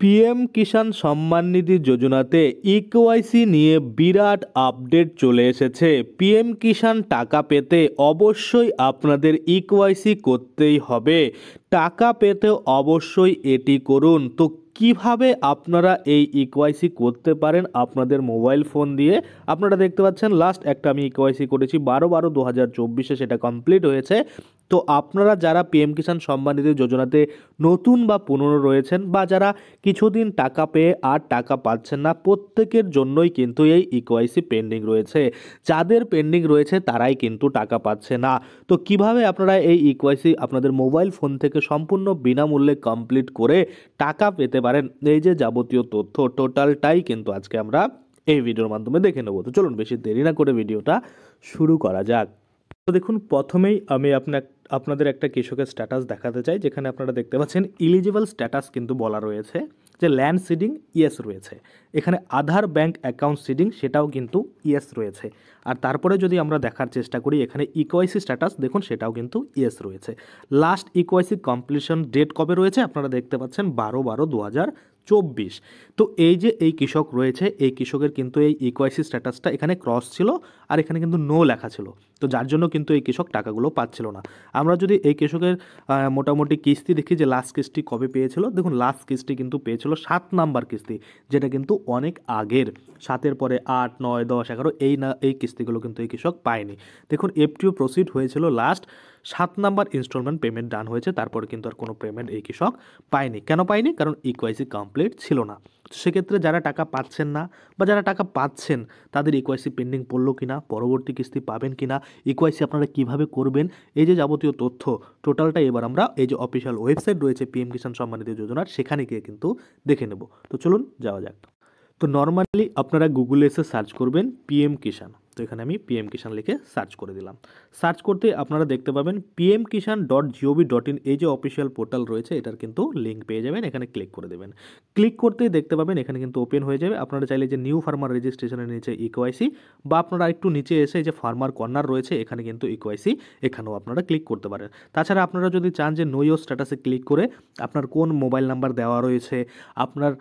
PM Kisan Samman Nidhi যোজনাতে eKYC নিয়ে বিরাট update চলে এসেছে। পিএম কিষাণ টাকা পেতে অবশ্যই আপনাদের ইকেওয়াইসি করতেই হবে। টাকা পেতে অবশ্যই এটি করুন। তো কিভাবে আপনারা এই ইকেওয়াইসি করতে পারেন আপনাদের মোবাইল ফোন দিয়ে? আপনারা দেখতে পাচ্ছেন লাস্ট একটা আমি ইকেওয়াইসি করেছি 12/12/2024, সেটা কমপ্লিট হয়েছে। তো আপনারা যারা পিএম কিষাণ সম্মান নিধি যোজনাতে নতুন বা পুরনো রয়েছেন, বা যারা কিছুদিন টাকা পেয়ে আর টাকা পাচ্ছেন না, প্রত্যেকের জন্যই কিন্তু এই ইকেওয়াইসি পেন্ডিং রয়েছে। যাদের পেন্ডিং রয়েছে তারাই কিন্তু টাকা পাচ্ছে না। তো কিভাবে আপনারা এই ইকেওয়াইসি আপনাদের মোবাইল ফোন থেকে সম্পূর্ণ বিনামূল্যে কমপ্লিট করে টাকা পেতে পারেন, এই যে যাবতীয় তথ্য টোটালটাই কিন্তু আজকে আমরা এই ভিডিওর মাধ্যমে দেখে নেব। তো চলুন বেশি দেরি না করে ভিডিওটা শুরু করা যাক। তো দেখুন, প্রথমেই আমি আপনাদের একটা কৃষকের স্ট্যাটাস দেখাতে চাই, যেখানে আপনারা দেখতে পাচ্ছেন ইলিজিবল স্ট্যাটাস কিন্তু বলা রয়েছে যে ল্যান্ড সিডিং ইয়েস রয়েছে, এখানে আধার ব্যাংক অ্যাকাউন্ট সিডিং সেটাও কিন্তু ইয়েস রয়েছে। আর তারপরে যদি আমরা দেখার চেষ্টা করি, এখানে ইকেওয়াইসি স্ট্যাটাস দেখুন সেটাও কিন্তু ইয়েস রয়েছে। লাস্ট ইকেওয়াইসি কমপ্লিশন ডেট কবে রয়েছে আপনারা দেখতে পাচ্ছেন 12/12/2024। তো এই যে এই কৃষক রয়েছে, এই কৃষকের কিন্তু এই ইকেওয়াইসি স্ট্যাটাসটা এখানে ক্রস ছিল, আর এখানে কিন্তু নো লেখা ছিল। তো যার জন্য কিন্তু এই কৃষক টাকাগুলো পাচ্ছিল না। আমরা যদি এই কৃষকের মোটামুটি কিস্তি দেখি যে লাস্ট কিস্তি কবে পেয়েছিল, দেখুন লাস্ট কিস্তি কিন্তু পেয়েছিল 7 নাম্বার কিস্তি, যেটা কিন্তু অনেক আগের। 7-এর পরে 8, 9, 10, 11 এই কিস্তিগুলো কিন্তু এই কৃষক পায়নি। দেখুন এফটিও প্রসিড হয়েছিল last 7 number installment payment done হয়েছে, তারপরে কিন্তু আর কোনো পেমেন্ট এই কৃষক পায়নি। কেন পায়নি? কারণ ইকেওয়াইসি কমপ্লিট ছিল না। সেক্ষেত্রে যারা টাকা পাচ্ছেন না বা যারা টাকা পাচ্ছেন তাদের ইকেওয়াইসি পেন্ডিং পড়লো কিনা, পরবর্তী কিস্তি পাবেন কিনা, ইকেওয়াইসি আপনারা কিভাবে করবেন, এই যে যাবতীয় তথ্য টোটালটা এবার আমরা এই যে অফিসিয়াল ওয়েবসাইট রয়েছে পিএম কিষাণ সম্মান নিধি যোজনার, সেখানে গিয়ে কিন্তু দেখে নেব। তো চলুন যাওয়া যাক। তো নর্মালি আপনারা গুগলে এসে সার্চ করবেন পিএম কিষাণ। তো এখানে আমি পিএম কিষাণ লিখে সার্চ করে দিলাম। সার্চ করতে আপনারা দেখতে পাবেন pmkishan.gov.in, এই যে অফিসিয়াল পোর্টাল রয়েছে এটার কিন্তু লিঙ্ক পেয়ে যাবেন। এখানে ক্লিক করে দেবেন। ক্লিক করতেই দেখতে পাবেন এখানে কিন্তু ওপেন হয়ে যাবে। আপনারা চাইলে যে নিউ ফার্মার রেজিস্ট্রেশনের নিচে ইকেওয়াইসি, বা আপনারা একটু নিচে এসে যে ফার্মার কর্নার রয়েছে এখানে কিন্তু ইকেওয়াইসি, এখানেও আপনারা ক্লিক করতে পারেন। তাছাড়া আপনারা যদি চান যে নো ইওর স্ট্যাটাসে ক্লিক করে আপনার কোন মোবাইল নাম্বার দেওয়া রয়েছে, আপনার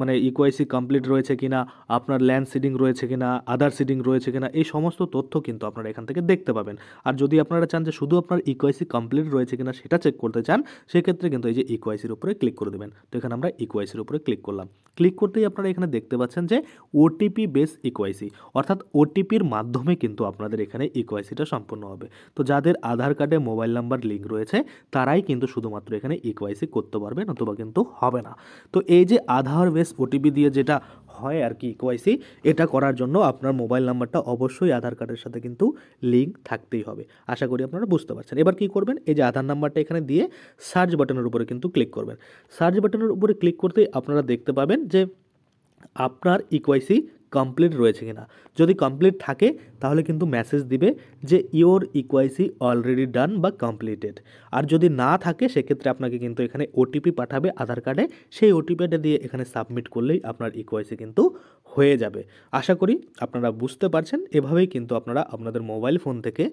মানে ইকেওয়াইসি কমপ্লিট রয়েছে কিনা, আপনার ল্যান্ড সিডিং রয়েছে কিনা, আদার সিডিং রয়েছে কিনা, এই সমস্ত তথ্য কিন্তু আপনারা এখান থেকে দেখতে পাবেন। আর যদি আপনারা চান যে শুধু আপনার ইকেওয়াইসি কমপ্লিট রয়েছে কিনা সেটা চেক করতে চান, সেক্ষেত্রে কিন্তু এই যে ইকেওয়াইসির উপরে ক্লিক করে দেবেন। তো এখানে আমরা ইকেওয়াইসির উপরে ক্লিক করলাম। ক্লিক করতেই আপনারা এখানে দেখতে পাচ্ছেন যে ওটিপি বেস ইকেওয়াইসি, অর্থাৎ ওটিপির মাধ্যমে কিন্তু আপনাদের এখানে ইকেওয়াইসিটা সম্পূর্ণ হবে। তো যাদের আধার কার্ডে মোবাইল নাম্বার লিঙ্ক রয়েছে তারাই কিন্তু শুধুমাত্র এখানে ইকেওয়াইসি করতে পারবে, নতুবা কিন্তু হবে না। তো এই যে আধার বেস ওটিপি দিয়ে যেটা হয় আর কি ইকেওয়াইসি, এটা করার জন্য আপনার মোবাইল নাম্বারটা অবশ্যই আধার কার্ডের সাথে কিন্তু লিঙ্ক থাকতেই হবে। আশা করি আপনারা বুঝতে পারছেন। এবার কি করবেন, এই যে আধার নাম্বারটা এখানে দিয়ে সার্চ বাটনের উপরে কিন্তু ক্লিক করবেন। সার্চ বাটনের উপরে ক্লিক করতে আপনারা দেখতে পাবেন যে আপনার ইকেওয়াইসি কমপ্লিট রয়েছে কিনা। যদি কমপ্লিট থাকে তাহলে কিন্তু মেসেজ দিবে যে ইওর ইকেওয়াইসি অলরেডি ডান বা কমপ্লিটেড। আর যদি না থাকে সেক্ষেত্রে আপনাকে কিন্তু এখানে ওটিপি পাঠাবে আধার কার্ডে, সেই ওটিপিটা দিয়ে এখানে সাবমিট করলেই আপনার ইকেওয়াইসি কিন্তু হয়ে যাবে। আশা করি আপনারা বুঝতে পারছেন। এভাবেই কিন্তু আপনারা আপনাদের মোবাইল ফোন থেকে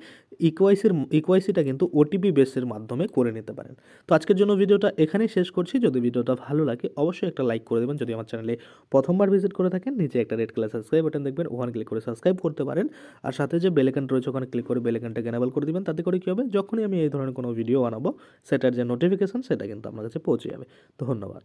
ইকেওয়াইসিটা কিন্তু ওটিপি বেসের মাধ্যমে করে নিতে পারেন। তো আজকের জন্য ভিডিওটা এখানেই শেষ করছি। যদি ভিডিওটা ভালো লাগে অবশ্যই একটা লাইক করে দেবেন। যদি আমার চ্যানেলে প্রথমবার ভিজিট করে থাকেন, নিচে একটা রেড কালার সাবস্ক্রাইব বাটন দেখবেন, ওখানে ক্লিক করে সাবস্ক্রাইব করতে পারেন। আর সাথে যে বেল আইকন রয়েছে ওখানে ক্লিক করে বেল আইকনটাকে এনেবল করে দিবেন। তাতে করে কী হবে, যখনই আমি এই ধরনের কোনো ভিডিও বানাবো সেটার যে নোটিফিকেশন সেটা কিন্তু আপনার কাছে পৌঁছে যাবে। ধন্যবাদ।